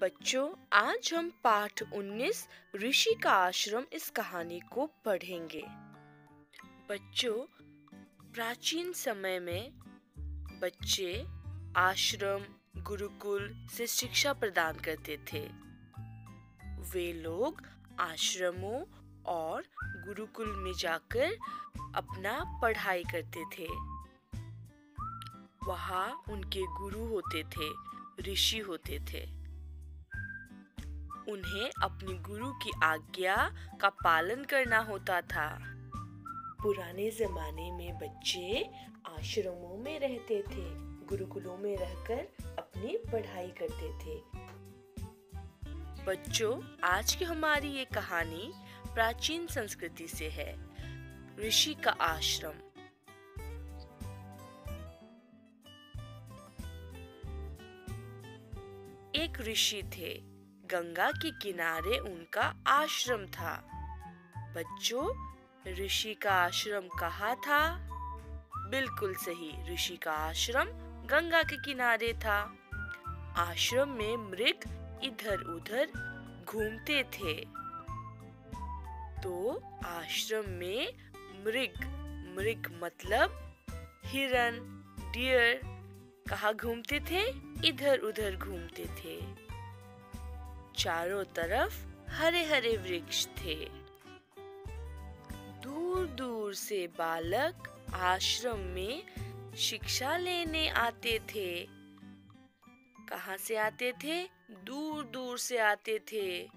बच्चों, आज हम पाठ 19 ऋषि का आश्रम इस कहानी को पढ़ेंगे। बच्चों, प्राचीन समय में बच्चे आश्रम, गुरुकुल से शिक्षा प्रदान करते थे। वे लोग आश्रमों और गुरुकुल में जाकर अपना पढ़ाई करते थे। वहाँ उनके गुरु होते थे, ऋषि होते थे। उन्हें अपनी गुरु की आज्ञा का पालन करना होता था। पुराने जमाने में बच्चे आश्रमों में रहते थे, गुरुकुलों में रहकर अपनी पढ़ाई करते थे। बच्चों, आज की हमारी ये कहानी प्राचीन संस्कृति से है, ऋषि का आश्रम। एक ऋषि थे, गंगा के किनारे उनका आश्रम था। बच्चों, ऋषि का आश्रम कहाँ था? बिल्कुल सही, ऋषि का आश्रम गंगा के किनारे था। आश्रम में मृग इधर उधर घूमते थे। तो आश्रम में मृग मतलब हिरन, डियर कहाँ घूमते थे? इधर उधर घूमते थे। चारों तरफ हरे हरे वृक्ष थे। दूर दूर से बालक आश्रम में शिक्षा लेने आते थे। कहाँ से आते थे? दूर दूर से आते थे।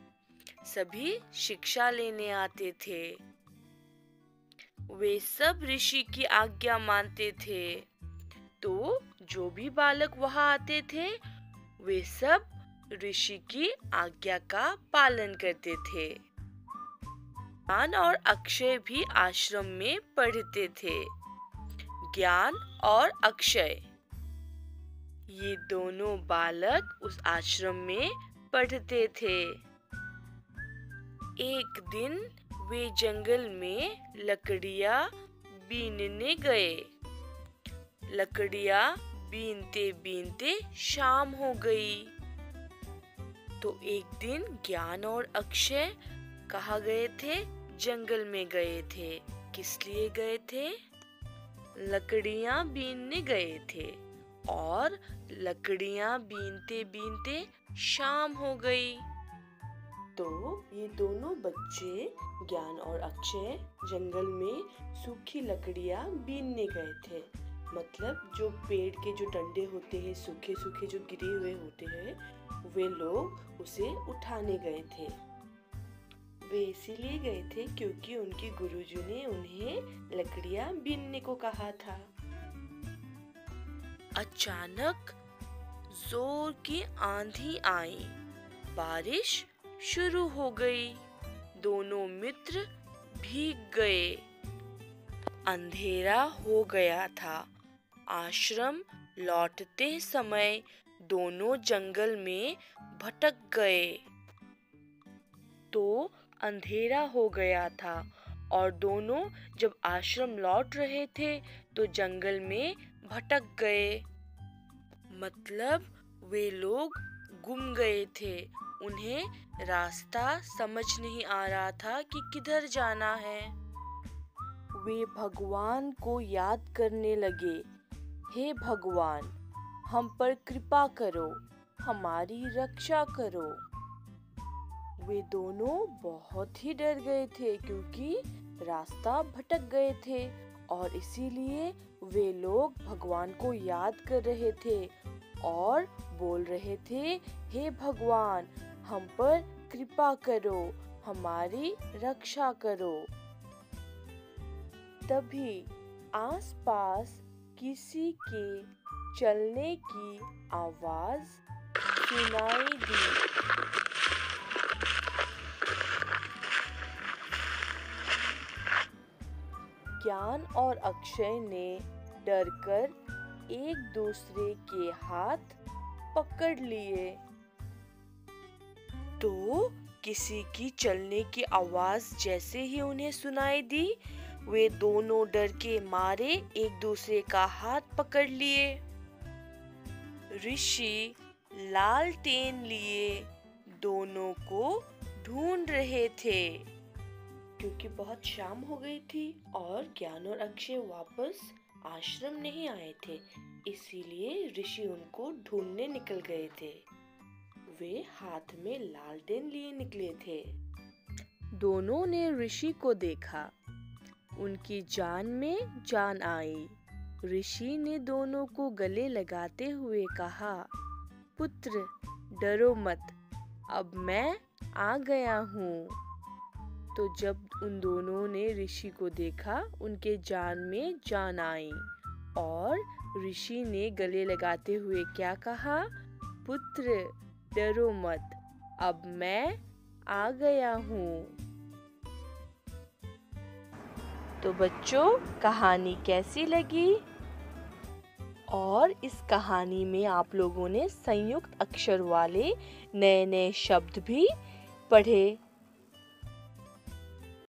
सभी शिक्षा लेने आते थे। वे सब ऋषि की आज्ञा मानते थे। तो जो भी बालक वहाँ आते थे, वे सब ऋषि की आज्ञा का पालन करते थे। ज्ञान और अक्षय भी आश्रम में पढ़ते थे। ज्ञान और अक्षय, ये दोनों बालक उस आश्रम में पढ़ते थे। एक दिन वे जंगल में लकड़ियाँ बीनने गए। लकड़ियाँ बीनते बीनते शाम हो गई। तो एक दिन ज्ञान और अक्षय कहाँ गए थे? जंगल में गए थे। किस लिए गए थे? लकड़ियाँ बीनने गए थे। और लकड़ियाँ बीनते बीनते शाम हो गई। तो ये दोनों बच्चे, ज्ञान और अक्षय, जंगल में सूखी लकड़ियाँ बीनने गए थे। मतलब जो पेड़ के जो डंडे होते हैं, सूखे सूखे जो गिरे हुए होते हैं, वे लोग उसे उठाने गए थे। वे इसीलिए गए थे क्योंकि उनके गुरुजी ने उन्हें लकड़ियाँ बीनने को कहा था। अचानक जोर की आंधी आई, बारिश शुरू हो गई। दोनों मित्र भीग गए। अंधेरा हो गया था। आश्रम लौटते समय दोनों जंगल में भटक गए। तो अंधेरा हो गया था और दोनों जब आश्रम लौट रहे थे तो जंगल में भटक गए। मतलब वे लोग गुम गए थे। उन्हें रास्ता समझ नहीं आ रहा था कि किधर जाना है। वे भगवान को याद करने लगे। हे भगवान, हम पर कृपा करो, हमारी रक्षा करो। वे दोनों बहुत ही डर गए थे क्योंकि रास्ता भटक गए थे और इसीलिए वे लोग भगवान को याद कर रहे थे और बोल रहे थे, हे भगवान, हम पर कृपा करो, हमारी रक्षा करो। तभी आसपास किसी के चलने की आवाज सुनाई दी। ज्ञान और अक्षय ने डरकर एक दूसरे के हाथ पकड़ लिए। तो किसी की चलने की आवाज जैसे ही उन्हें सुनाई दी, वे दोनों डर के मारे एक दूसरे का हाथ पकड़ लिए। ऋषि लालटेन लिए दोनों को ढूंढ रहे थे। क्योंकि बहुत शाम हो गई थी और ज्ञान और अक्षय वापस आश्रम नहीं आए थे, इसीलिए ऋषि उनको ढूंढने निकल गए थे। वे हाथ में लालटेन लिए निकले थे। दोनों ने ऋषि को देखा। उनकी जान में जान आई। ऋषि ने दोनों को गले लगाते हुए कहा, पुत्र डरो मत, अब मैं आ गया हूँ। तो जब उन दोनों ने ऋषि को देखा, उनके जान में जान आई और ऋषि ने गले लगाते हुए क्या कहा, पुत्र डरो मत, अब मैं आ गया हूँ। तो बच्चों, कहानी कैसी लगी? और इस कहानी में आप लोगों ने संयुक्त अक्षर वाले नए नए शब्द भी पढ़े।